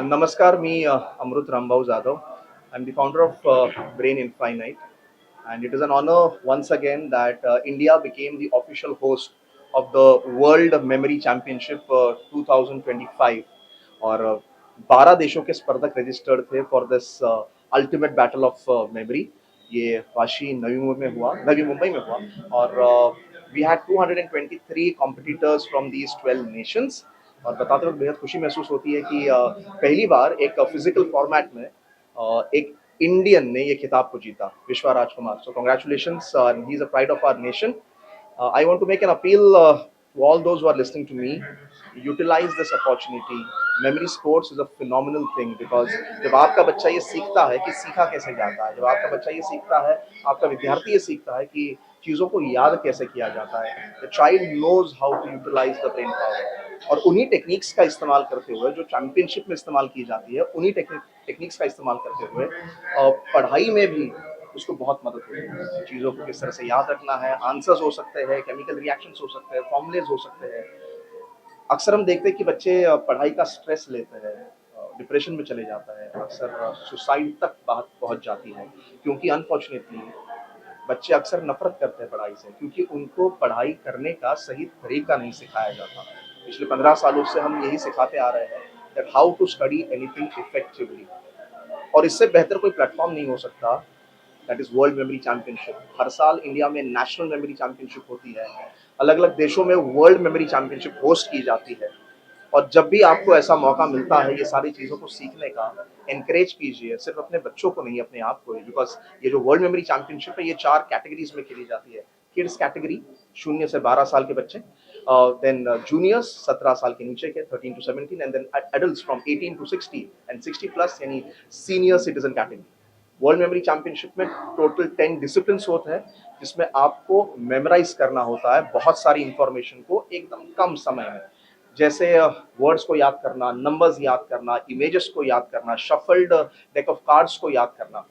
Namaskar, me Amrut Rambau Jadhav. I'm the founder of Brain Infinite, and it is an honor once again that India became the official host of the World Memory Championship 2025. और 12 देशों के स्पर्धक registered थे for this ultimate battle of memory. ये वाशी नवी मुंबई में हुआ और we had 223 competitors from these 12 nations. और बताते वक्त बेहद खुशी महसूस होती है कि पहली बार एक फिजिकल फॉर्मेट में एक इंडियन ने ये खिताब को जीता, Vishwa Rajkumar. So congratulations, he is a pride of our nation. I want to make an appeal to all those who are listening to me. Utilize this opportunity. Memory sports is a phenomenal thing because जब आपका बच्चा ये सीखता है कि सीखा कैसे जाता है, जब आपका बच्चा ये सीखता है, आपका विद्यार्थी ये सीखता है कि चीज़ों को याद कैसे किया जाता है. The child knows how to utilize the brain power. और उन्हीं टेक्निक्स का इस्तेमाल करते हुए जो चैंपियनशिप में इस्तेमाल की जाती है, उन्हीं टेक्निक्स का इस्तेमाल करते हुए पढ़ाई में भी उसको बहुत मदद होती है. चीज़ों को किस तरह से याद रखना है, आंसर्स हो सकते हैं, केमिकल रिएक्शंस हो सकते हैं, फॉर्मूलेज हो सकते हैं. अक्सर हम देखते हैं कि बच्चे पढ़ाई का स्ट्रेस लेते हैं, डिप्रेशन में चले जाता है, अक्सर सुसाइड तक बात पहुंच जाती है, क्योंकि अनफॉर्चुनेटली बच्चे अक्सर नफरत करते हैं पढ़ाई से, क्योंकि उनको पढ़ाई करने का सही तरीका नहीं सिखाया जाता. पिछले 15 सालों से हम यही सिखाते आ रहे हैं that how to study anything effectively. और इससे बेहतर कोई प्लेटफॉर्म नहीं हो सकता, that is world memory championship. हर साल इंडिया में नेशनल मेमोरी चैंपियनशिप होती है, अलग अलग देशों में वर्ल्ड मेमोरी चैंपियनशिप होस्ट की जाती है. और जब भी आपको ऐसा मौका मिलता है ये सारी चीज़ों को सीखने का, एनकरेज कीजिए, सिर्फ अपने बच्चों को नहीं, अपने आप को ही. बिकॉज ये जो वर्ल्ड मेमोरी चैंपियनशिप है ये 4 कैटेगरीज में खेली जाती है. किड्स कैटेगरी 0 से 12 साल के बच्चे, देन जूनियर्स 17 साल के नीचे के 13 to 17, and then adults from 18 to 60 and 60 plus यानी senior citizen category. World memory championship में टोटल 10 डिसिप्लिन होते हैं, जिसमें आपको मेमोराइज करना होता है बहुत सारी इंफॉर्मेशन को एकदम कम समय में. जैसे वर्ड्स को याद करना, नंबर्स याद करना, इमेजेस को याद करना, शफल्ड डेक ऑफ कार्ड्स को याद करना.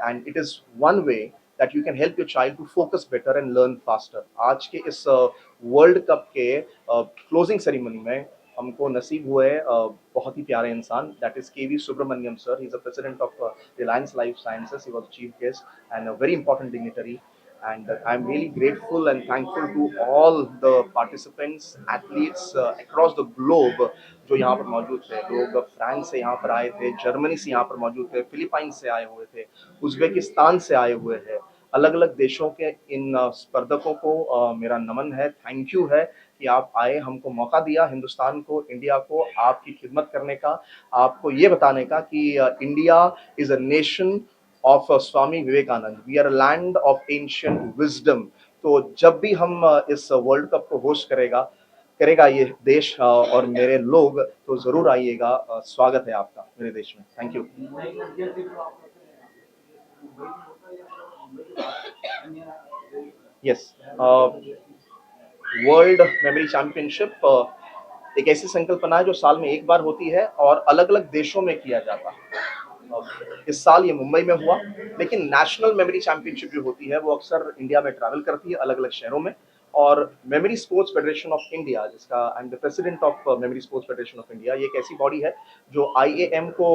And it is one way that you can help your child to focus better and learn faster. आज के इस वर्ल्ड कप के क्लोजिंग सेरेमनी में हमको नसीब हुए बहुत ही प्यारे इंसान, that is K V Subramanyam sir. He is a president of Reliance Life Sciences. He was chief guest and a very important dignitary. And I'm really grateful and thankful to all the participants, athletes across the globe जो यहाँ पर मौजूद थे. लोग France से यहाँ पर आए थे, जर्मनी से यहाँ पर मौजूद थे, फिलीपाइंस से आए हुए थे, उज्बेकिस्तान से आए हुए हैं. अलग अलग देशों के इन स्पर्धकों को मेरा नमन है, थैंक यू है कि आप आए, हमको मौका दिया, हिंदुस्तान को, इंडिया को आपकी खिदमत करने का, आपको ये बताने का कि India is a nation of Swami Vivekanand. We are a land of ancient wisdom. तो जब भी हम इस वर्ल्ड कप को होस्ट करेगा ये देश और मेरे लोग, तो जरूर आइएगा. स्वागत है आपका मेरे देश में. Thank you. Yes, world memory championship एक ऐसी संकल्पना है जो साल में एक बार होती है और अलग अलग देशों में किया जाता है. इस साल ये मुंबई में हुआ, लेकिन नेशनल मेमोरी चैंपियनशिप जो होती है वो अक्सर इंडिया में ट्रैवल करती है, अलग अलग शहरों में. और memory sports federation of India, जिसका I am the president of memory sports federation of India, ये एक ऐसी बॉडी है जो आईएएम को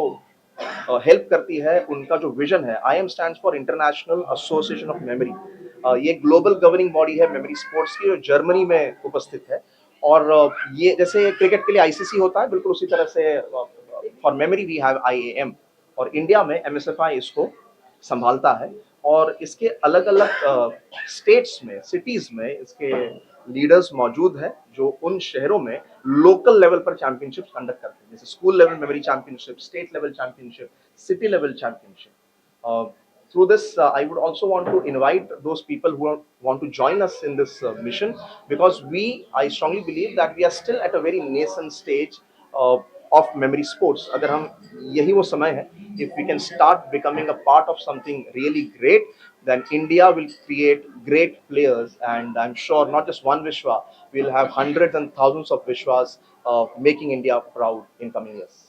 हेल्प करती है. उनका जो विजन है, I am stands for international association of memory. ये ग्लोबल गवर्निंग बॉडी है मेमोरी स्पोर्ट्स की, जो जर्मनी में उपस्थित है. और ये जैसे क्रिकेट के लिए आईसीसी होता है, बिल्कुल उसी तरह से for memory we have IAM. और इंडिया में एमएसएफआई इसको संभालता है. और इसके अलग अलग स्टेट्स में, सिटीज में इसके लीडर्स मौजूद हैं जो उन शहरों में लोकल लेवल पर चैंपियनशिप कंडक्ट करते हैं, जैसे school level memory championship, state level championship, city level championship. Through this, I would also want to invite those people who want to join us in this mission, because I strongly believe that we are still at a very nascent stage of memory sports. अगर हम, यही वो समय है, if we can start becoming a part of something really great, then India will create great players, and I'm sure not just one Vishwa, we'll have hundreds and thousands of Vishwas making India proud in coming years.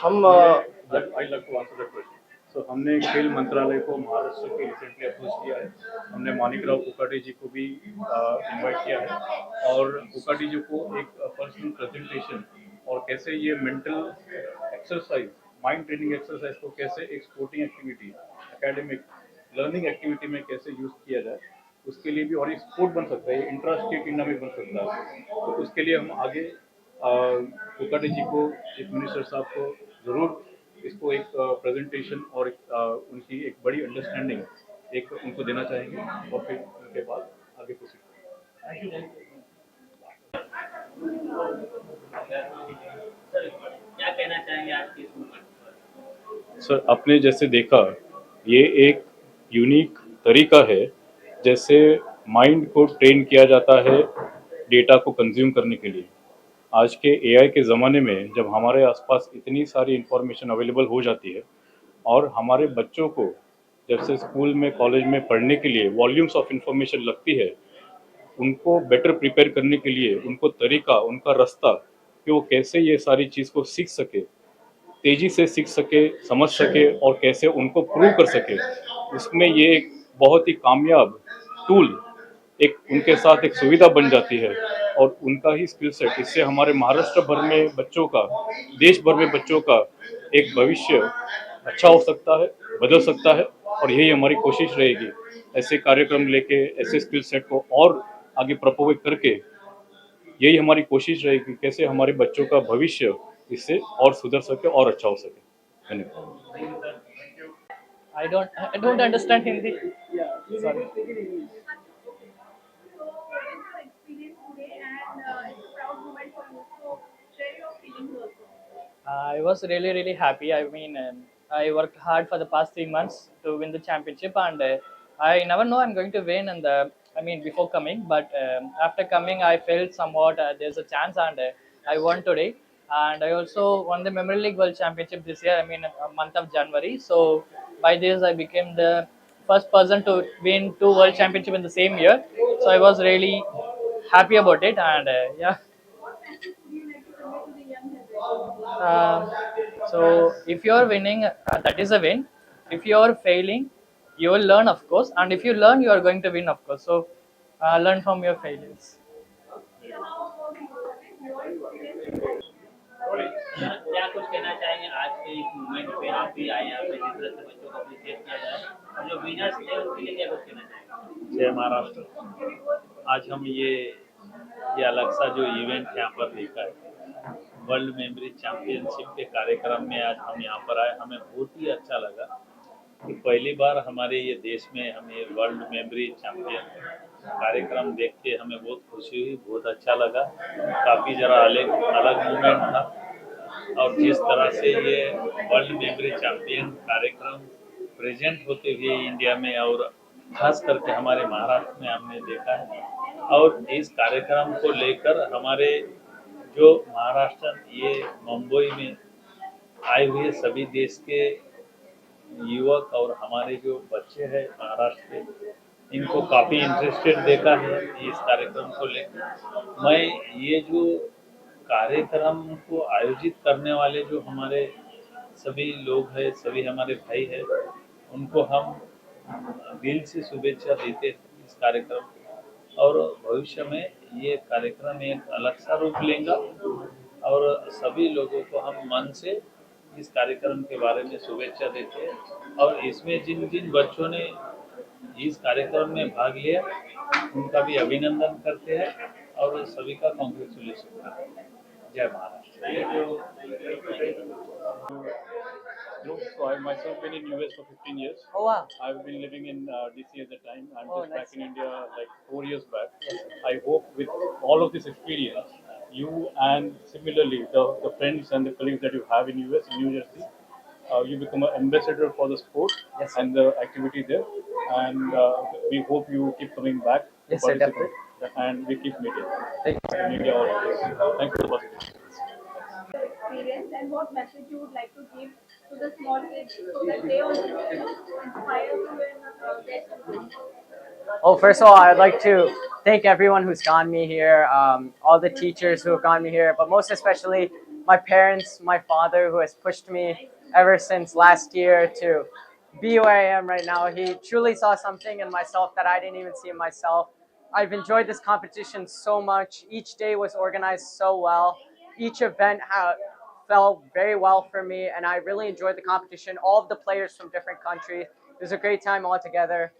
हम I'd like to answer that question. सो हमने खेल मंत्रालय को महाराष्ट्र के recently approach किया है। हमने माणिकराव कुकाटे जी को भी इनवाइट किया है और कुकाटे जी को एक पर्सनल प्रेजेंटेशन और कैसे ये mental exercise, mind training exercise को कैसे एक sporting activity, academic learning activity में कैसे यूज किया जाए, उसके लिए भी, और एक स्पोर्ट बन सकता है, इंट्रा स्टेट टूर्नामेंट बन सकता है। तो उसके लिए हम आगे कुकाटे जी को, चीफ मिनिस्टर साहब को जरूर इसको एक प्रेजेंटेशन और उनकी एक बड़ी अंडरस्टैंडिंग एक उनको देना चाहेंगे और फिर उनके बाद आगे प्रोसीड। क्या कहना चाहेंगे आज की इस मूवमेंट पर? सर, आपने जैसे देखा, ये एक यूनिक तरीका है जैसे माइंड को ट्रेन किया जाता है डेटा को कंज्यूम करने के लिए। आज के एआई के ज़माने में जब हमारे आसपास इतनी सारी इंफॉर्मेशन अवेलेबल हो जाती है और हमारे बच्चों को जब से स्कूल में कॉलेज में पढ़ने के लिए वॉल्यूम्स ऑफ इंफॉर्मेशन लगती है, उनको बेटर प्रिपेयर करने के लिए उनको तरीका, उनका रास्ता कि वो कैसे ये सारी चीज़ को सीख सके, तेजी से सीख सके, समझ सके और कैसे उनको प्रूव कर सके, उसमें ये एक बहुत ही कामयाब टूल एक उनके साथ एक सुविधा बन जाती है। और उनका ही स्किल सेट, इससे हमारे महाराष्ट्र भर में बच्चों का, देश भर में बच्चों का एक भविष्य अच्छा हो सकता है, बदल सकता है। और यही हमारी कोशिश रहेगी, ऐसे कार्यक्रम लेके ऐसे स्किल सेट को और आगे प्रोपोगेट करके, यही हमारी कोशिश रहेगी कैसे हमारे बच्चों का भविष्य इससे और सुधर सके और अच्छा हो सके। धन्यवाद। I don't understand Hindi. Sorry. So, what is your experience today? And it's a proud moment for you. So, share your feelings also. I was really happy. I mean, I worked hard for the past 3 months to win the championship, and I never know I'm going to win. And I mean, before coming, but after coming, I felt somewhat there's a chance, and I won today. And I also won the Memory League World Championship this year. I mean, a month of January. So by this, I became the first person to win two World Championship in the same year. So I was really happy about it, and yeah. What message would you like to convey to the young generation? Um, so if you're winning, that is a win. If you're failing, you will learn, of course, and if you learn, you are going to win, of course. So learn from your failures. So, how about you? What is your experience today? क्या कुछ कहना चाहेंगे आज के इस movement पे? आप भी आए यहाँ पे जिस तरह से बच्चों को अप्रिशिएट किया जाए और जो विनर्स थे उनके लिए क्या कुछ कहना चाहेंगे? जय महाराष्ट्र। आज हम ये अलग सा जो इवेंट यहाँ पर देखा है, वर्ल्ड मेमोरी चैंपियनशिप के कार्यक्रम में आज हम यहाँ पर आए, हमें बहुत ही अच्छा लगा कि पहली बार हमारे ये देश में हम ये वर्ल्ड मेमोरी चैंपियन कार्यक्रम देख के हमें बहुत खुशी हुई, बहुत अच्छा लगा। काफ़ी जरा अलग अलग मूवमेंट था और जिस तरह से ये वर्ल्ड मेमोरी चैंपियन कार्यक्रम प्रेजेंट होते हुए इंडिया में और खास करके हमारे महाराष्ट्र में हमने देखा है। और इस कार्यक्रम को लेकर हमारे जो महाराष्ट्र ये मुंबई में आए हुए सभी देश के युवक और हमारे जो बच्चे हैं महाराष्ट्र के, इनको काफ़ी इंटरेस्टेड देखा है इस कार्यक्रम को लेकर। मैं ये जो कार्यक्रम को आयोजित करने वाले जो हमारे सभी लोग हैं, सभी हमारे भाई हैं, उनको हम दिल से शुभेच्छा देते हैं इस कार्यक्रम को। और भविष्य में ये कार्यक्रम एक अलग सा रूप लेगा और सभी लोगों को हम मन से इस कार्यक्रम के बारे में शुभेच्छा देते हैं। और इसमें जिन जिन बच्चों ने इस कार्यक्रम में भाग लिया उनका भी अभिनंदन करते हैं और सभी का कॉन्ग्रेचुलेशन करते हैं। जय Maharashtra. No, so I myself been in US for 15 years. Oh wow! I've been living in DC at the time. I'm Oh, just nice. back in India like 4 years back. I hope with all of this experience, you and similarly the friends and the colleagues that you have in US, in New Jersey, you become an ambassador for the sport Yes, sir. and the activity there. And we hope you keep coming back to Yes, sir, participate. And we keep meeting Thank you. in India always. Thanks for the possibility. Your experience and what message you would like to give to the small kids so that they also inspire to win their sports. Oh, first of all, I'd like to thank everyone who's gotten me here, all the teachers who have gotten me here, but most especially my parents, my father who has pushed me ever since last year to be where I am right now. He truly saw something in myself that I didn't even see in myself. I've enjoyed this competition so much. Each day was organized so well. Each event felt very well for me, and I really enjoyed the competition. All of the players from different countries. It was a great time all together.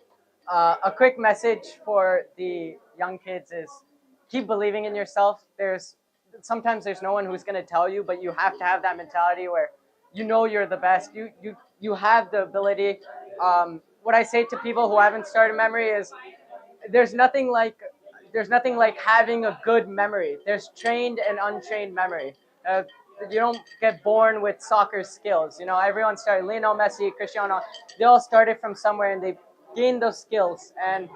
A quick message for the young kids is keep believing in yourself. Sometimes there's no one who's going to tell you, but you have to have that mentality where you know you're the best. You have the ability. What I say to people who haven't started memory is there's nothing like there's nothing like having a good memory. There's trained and untrained memory. You don't get born with soccer skills. You know, everyone started. Lionel Messi, Cristiano, they all started from somewhere and they gained those skills. And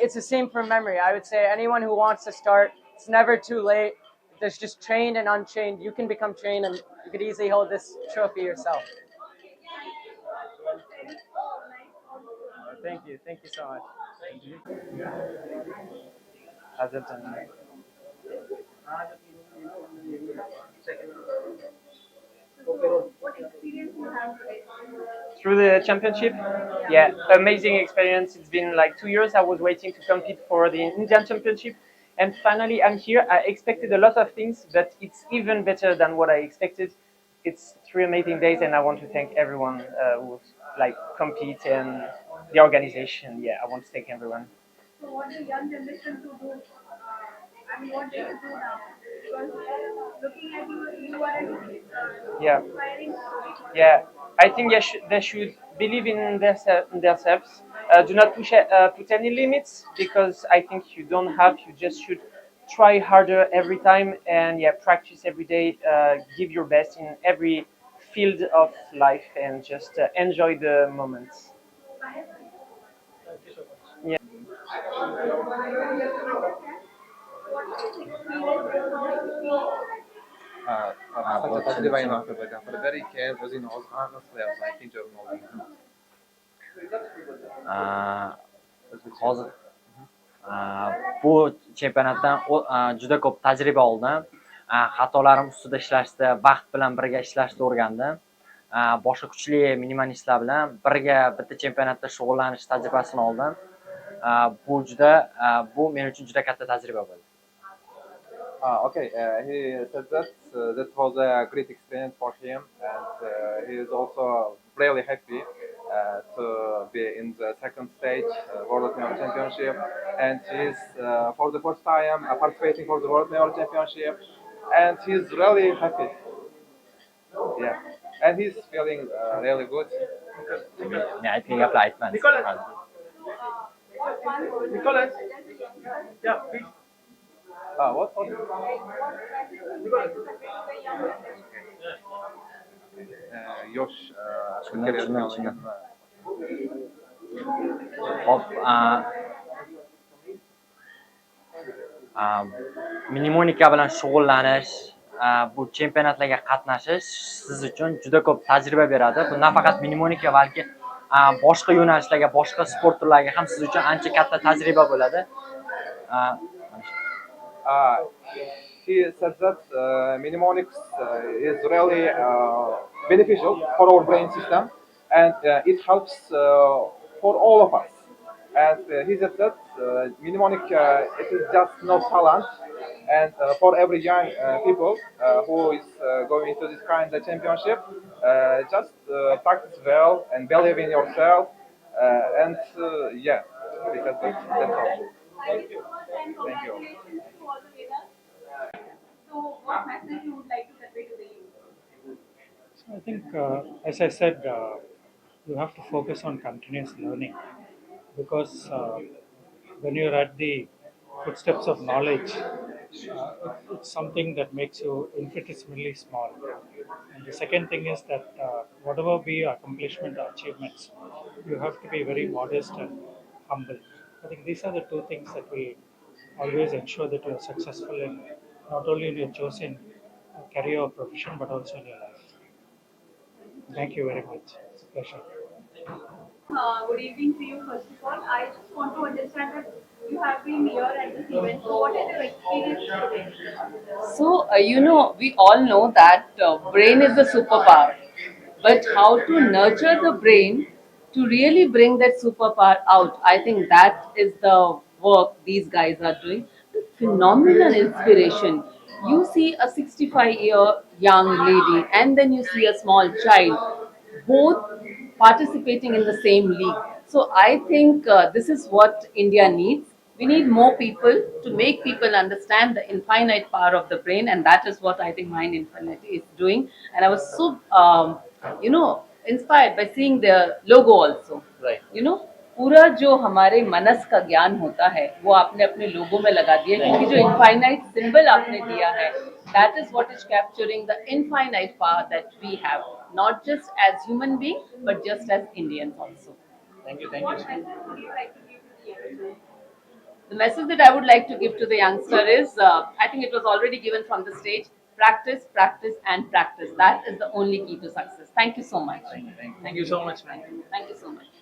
it's the same for memory. I would say anyone who wants to start, it's never too late. There's just trained and untrained. You can become trained, and you could easily hold this trophy yourself. Thank you so much. What experience you have today? Through the championship. Yeah, amazing experience. It's been like 2 years. I was waiting to compete for the Indian championship, and finally I'm here. I expected a lot of things, but it's even better than what I expected. It's 3 amazing days, and I want to thank everyone who like compete and the organization. Yeah, I want to thank everyone. So what the young generation to do? I mean, what they should do now? Because looking at you, you are an Yeah. inspiring story. Yeah, I think they should believe in themselves. Do not put any limits because I think you don't have. You just should try harder every time and yeah, practice every day. Give your best in every field of life and just enjoy the moments. Yeah. Kısaca tecrübeyi nasıl edeceğim? Frederic o'zini o'zi qanaqa his qilyapsan ikkinchi o'rin olganingizda? Hozir bu chempionatdan juda ko'p tajriba oldim. Xatolarim ustida ishlashni, baxt bilan birga ishlashni o'rgandim. Boshqa kuchli minimalistlar bilan birga bitta chempionatda shug'ullanish tajribasini oldim. Bu men uchun juda katta tajriba bo'ldi. Okay, he said that that was a great experience for him, and he is also really happy to be in the second stage World Mayor Championship, and he's for the first time participating for the World Mayor Championship, and he's really happy. Yeah, and he's feeling really good. Men aytgan gaplar aytmadim. Nicholas. Yeah, please. What? Yosh Tushundim. Hop, mnemonika bilan shug'ullanish, bu chempionatlarga qatnashish siz uchun juda ko'p tajriba beradi. Bu nafaqat mnemonika, balki boshqa yo'nalishlarga, boshqa sport turlariga ham siz uchun ancha katta tajriba bo'ladi. He said that mnemonics is really beneficial for our brain system, and it helps for all of us. And he said that mnemonic it is just no talent, and for every young people who is going to this kind of championship, just practice well and believe in yourself, and yeah, because that's all. Thank you so much and Thank you. congratulations to all the winners. So what message you would like to convey to the youth? So I think, as I said, you have to focus on continuous learning because when you're at the footsteps of knowledge, it's something that makes you infinitesimally small. And the second thing is that whatever be your accomplishment or achievements, you have to be very modest and humble. I think these are the two things that will always ensure that you are successful in not only in your chosen career or profession but also in your life. Thank you very much. It's a pleasure. Good evening to you first of all. I just want to understand that you have been here at this event. So what is your experience today? So, we all know that brain is the superpower. but how to nurture the brain to really bring that superpower out. I think that is the work these guys are doing. Phenomenal inspiration. You see a 65-year young lady, and then you see a small child, both participating in the same league. So I think this is what India needs. We need more people to make people understand the infinite power of the brain, and that is what I think Mind Infinity is doing. And I was so, inspired by seeing their logo also. Right. पूरा जो हमारे मनस का ज्ञान होता है वो आपने अपने लोगो में लगा दिया, क्योंकि जो इनफाइनाइट सिंबल आपने दिया है, that is what is capturing the infinite power that we have, not just as human beings but just as Indians also. Thank you. What message would you like to give to the youngsters? The message that I would like to give to the youngster is, I think it was already given from the stage: practice, practice, and practice. That is the only key to success. Thank you so much. Thank you. Thank you so much, man. Thank you so much.